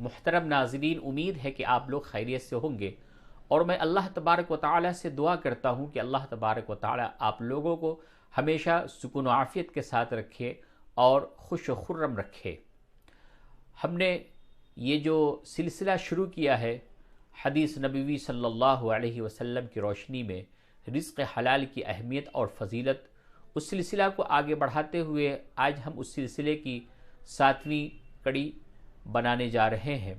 محترم ناظرین، امید ہے کہ آپ لوگ خیریت سے ہوں گے، اور میں اللہ تبارک و تعالی سے دعا کرتا ہوں کہ اللہ تبارک و تعالی آپ لوگوں کو ہمیشہ سکون و عافیت کے ساتھ رکھے اور خوش و خرم رکھے۔ ہم نے یہ جو سلسلہ شروع کیا ہے حدیث نبوی صلی اللہ علیہ وسلم کی روشنی میں رزق حلال کی اہمیت اور فضیلت، اس سلسلہ کو آگے بڑھاتے ہوئے آج ہم اس سلسلے کی 7ویں کڑی بنانے جا رہے ہیں،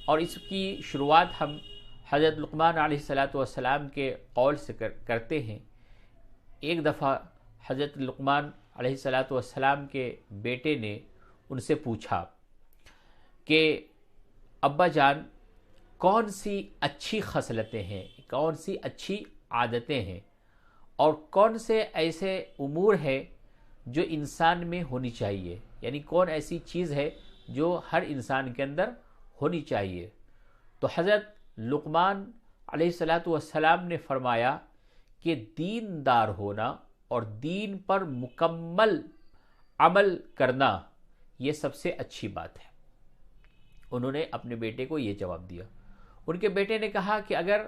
اور اس کی شروعات ہم حضرت لقمان علیہ السلام کے قول سے کرتے ہیں۔ ایک دفعہ حضرت لقمان علیہ السلام کے بیٹے نے ان سے پوچھا کہ ابا جان، کون سی اچھی خصلتیں ہیں، کون سی اچھی عادتیں ہیں، اور کون سے ایسے امور ہیں جو انسان میں ہونی چاہیے، یعنی کون ایسی چیز ہے جو ہر انسان کے اندر ہونی چاہیے؟ تو حضرت لقمان علیہ السلام نے فرمایا کہ دیندار ہونا اور دین پر مکمل عمل کرنا یہ سب سے اچھی بات ہے۔ انہوں نے اپنے بیٹے کو یہ جواب دیا۔ ان کے بیٹے نے کہا کہ اگر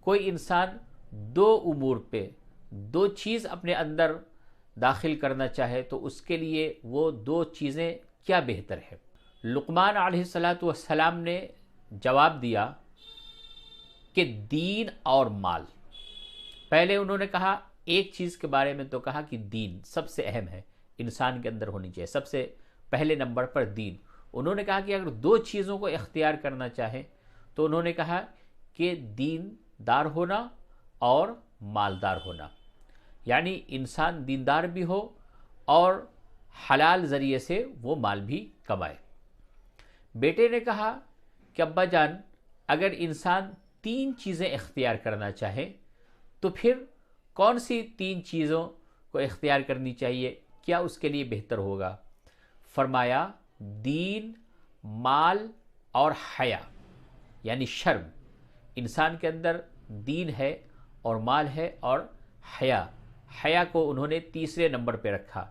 کوئی انسان 2 امور پہ 2 چیز اپنے اندر داخل کرنا چاہے تو اس کے لیے وہ 2 چیزیں کیا بہتر ہے؟ لقمان علیہ السلام نے جواب دیا کہ دین اور مال۔ پہلے انہوں نے کہا ایک چیز کے بارے میں، تو کہا کہ دین سب سے اہم ہے، انسان کے اندر ہونی چاہیے، سب سے پہلے نمبر پر دین۔ انہوں نے کہا کہ اگر 2 چیزوں کو اختیار کرنا چاہیں تو انہوں نے کہا کہ دین دار ہونا اور مالدار ہونا، یعنی انسان دیندار بھی ہو اور حلال ذریعے سے وہ مال بھی کمائے۔ بیٹے نے کہا کہ ابا جان، اگر انسان 3 چیزیں اختیار کرنا چاہے تو پھر کون سی 3 چیزوں کو اختیار کرنی چاہیے، کیا اس کے لیے بہتر ہوگا؟ فرمایا دین، مال اور حیا، یعنی شرم۔ انسان کے اندر دین ہے اور مال ہے اور حیا کو انہوں نے تیسرے نمبر پہ رکھا۔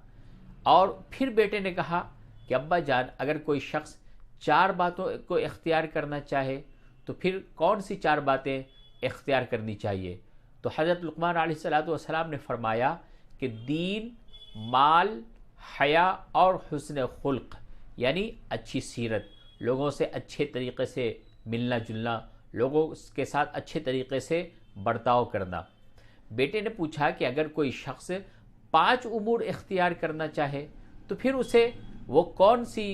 اور پھر بیٹے نے کہا کہ ابا جان، اگر کوئی شخص 4 باتوں کو اختیار کرنا چاہے تو پھر کون سی 4 باتیں اختیار کرنی چاہیے؟ تو حضرت لقمان علیہ السلام نے فرمایا کہ دین، مال، حیا اور حسن خلق، یعنی اچھی سیرت، لوگوں سے اچھے طریقے سے ملنا جلنا، لوگوں کے ساتھ اچھے طریقے سے برتاؤ کرنا۔ بیٹے نے پوچھا کہ اگر کوئی شخص 5 امور اختیار کرنا چاہے تو پھر اسے وہ کون سی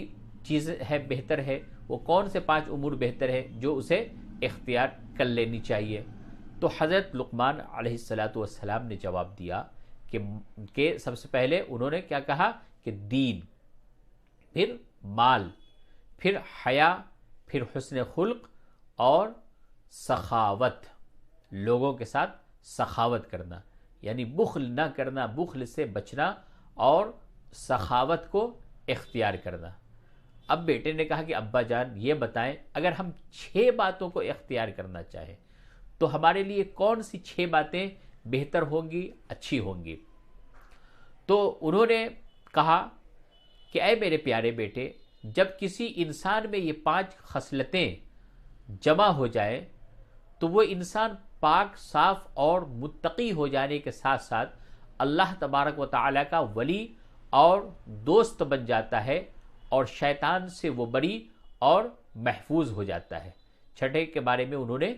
چیز ہے بہتر ہے، وہ کون سے 5 امور بہتر ہے جو اسے اختیار کر لینی چاہیے؟ تو حضرت لقمان علیہ السلام نے جواب دیا کہ سب سے پہلے انہوں نے کیا کہا کہ دین، پھر مال، پھر حیا، پھر حسن خلق اور سخاوت، لوگوں کے ساتھ سخاوت کرنا، یعنی بخل نہ کرنا، بخل سے بچنا اور سخاوت کو اختیار کرنا۔ اب بیٹے نے کہا کہ ابا جان یہ بتائیں، اگر ہم 6 باتوں کو اختیار کرنا چاہیں تو ہمارے لیے کون سی 6 باتیں بہتر ہوں گی، اچھی ہوں گی؟ تو انہوں نے کہا کہ اے میرے پیارے بیٹے، جب کسی انسان میں یہ 5 خصلتیں جمع ہو جائیں تو وہ انسان پاک، صاف اور متقی ہو جانے کے ساتھ ساتھ اللہ تبارک و تعالیٰ کا ولی اور دوست بن جاتا ہے، اور شیطان سے وہ بری اور محفوظ ہو جاتا ہے۔ چھٹے کے بارے میں انہوں نے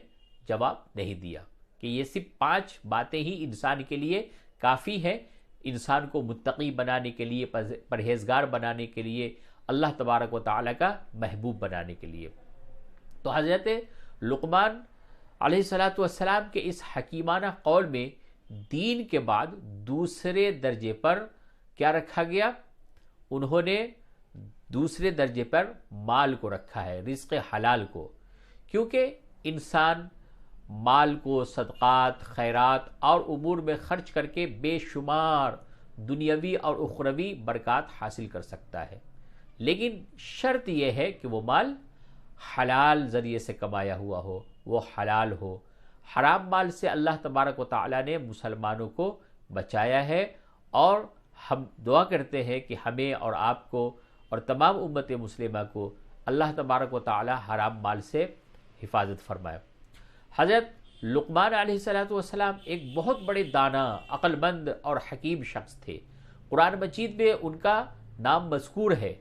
جواب نہیں دیا کہ یہ صرف 5 باتیں ہی انسان کے لیے کافی ہے، انسان کو متقی بنانے کے لیے، پرہیزگار بنانے کے لیے، اللہ تبارک و تعالیٰ کا محبوب بنانے کے لیے۔ تو حضرت لقمان علیہ السلام کے اس حکیمانہ قول میں دین کے بعد دوسرے درجے پر کیا رکھا گیا؟ انہوں نے دوسرے درجے پر مال کو رکھا ہے، رزق حلال کو، کیونکہ انسان مال کو صدقات، خیرات اور امور میں خرچ کر کے بے شمار دنیاوی اور اخروی برکات حاصل کر سکتا ہے، لیکن شرط یہ ہے کہ وہ مال حلال ذریعے سے کمایا ہوا ہو، وہ حلال ہو۔ حرام مال سے اللہ تبارک و تعالیٰ نے مسلمانوں کو بچایا ہے، اور ہم دعا کرتے ہیں کہ ہمیں اور آپ کو اور تمام امت مسلمہ کو اللہ تبارک و تعالی حرام مال سے حفاظت فرمائے۔ حضرت لقمان علیہ السلام ایک بہت بڑے دانا، عقل مند اور حکیم شخص تھے۔ قرآن مجید میں ان کا نام مذکور ہے۔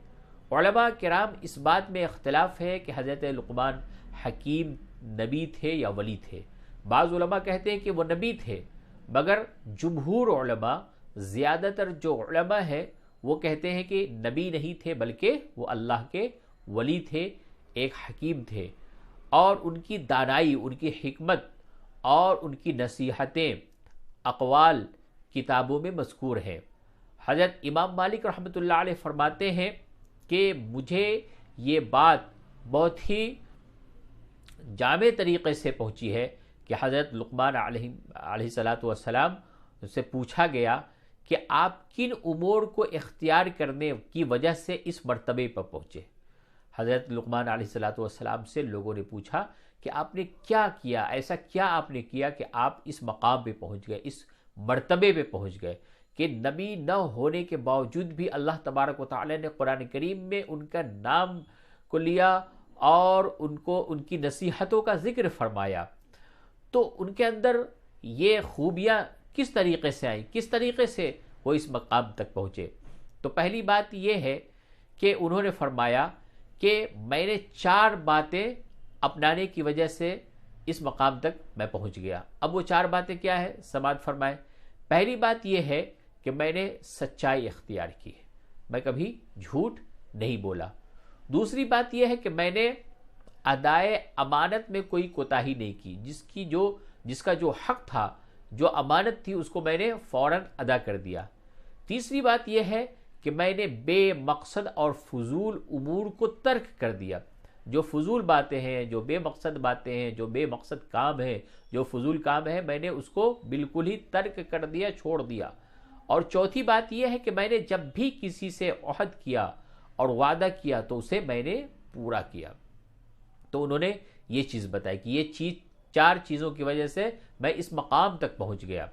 علماء کرام اس بات میں اختلاف ہے کہ حضرت لقمان حکیم نبی تھے یا ولی تھے۔ بعض علماء کہتے ہیں کہ وہ نبی تھے، مگر جمہور علماء، زیادہ تر جو علماء ہیں وہ کہتے ہیں کہ نبی نہیں تھے بلکہ وہ اللہ کے ولی تھے، ایک حکیم تھے، اور ان کی دانائی، ان کی حکمت اور ان کی نصیحتیں، اقوال کتابوں میں مذکور ہیں۔ حضرت امام مالک رحمۃ اللہ علیہ فرماتے ہیں کہ مجھے یہ بات بہت ہی جامع طریقے سے پہنچی ہے کہ حضرت لقمان علیہ السلام سے پوچھا گیا کہ آپ کن امور کو اختیار کرنے کی وجہ سے اس مرتبے پر پہنچے۔ حضرت لقمان علیہ السلام سے لوگوں نے پوچھا کہ آپ نے کیا کیا، ایسا کیا آپ نے کیا کہ آپ اس مقام پہ پہنچ گئے، اس مرتبے پہ پہنچ گئے کہ نبی نہ ہونے کے باوجود بھی اللہ تبارک و تعالی نے قرآن کریم میں ان کا نام کو لیا اور ان کی نصیحتوں کا ذکر فرمایا۔ تو ان کے اندر یہ خوبیاں کس طریقے سے آئیں، کس طریقے سے وہ اس مقام تک پہنچے؟ تو پہلی بات یہ ہے کہ انہوں نے فرمایا کہ میں نے 4 باتیں اپنانے کی وجہ سے اس مقام تک میں پہنچ گیا۔ اب وہ 4 باتیں کیا ہے؟ سماعت فرمائے۔ پہلی بات یہ ہے کہ میں نے سچائی اختیار کی ہے، میں کبھی جھوٹ نہیں بولا۔ دوسری بات یہ ہے کہ میں نے ادائے امانت میں کوئی کوتاہی نہیں کی، جس کا جو حق تھا، جو امانت تھی، اس کو میں نے فوراً ادا کر دیا۔ تیسری بات یہ ہے کہ میں نے بے مقصد اور فضول امور کو ترک کر دیا۔ جو فضول باتیں ہیں، جو بے مقصد باتیں ہیں، جو بے مقصد کام ہیں، جو فضول کام ہے، میں نے اس کو بالکل ہی ترک کر دیا، چھوڑ دیا۔ اور چوتھی بات یہ ہے کہ میں نے جب بھی کسی سے عہد کیا اور وعدہ کیا تو اسے میں نے پورا کیا۔ تو انہوں نے یہ چیز بتائی کہ یہ 4 چیزوں کی وجہ سے میں اس مقام تک پہنچ گیا۔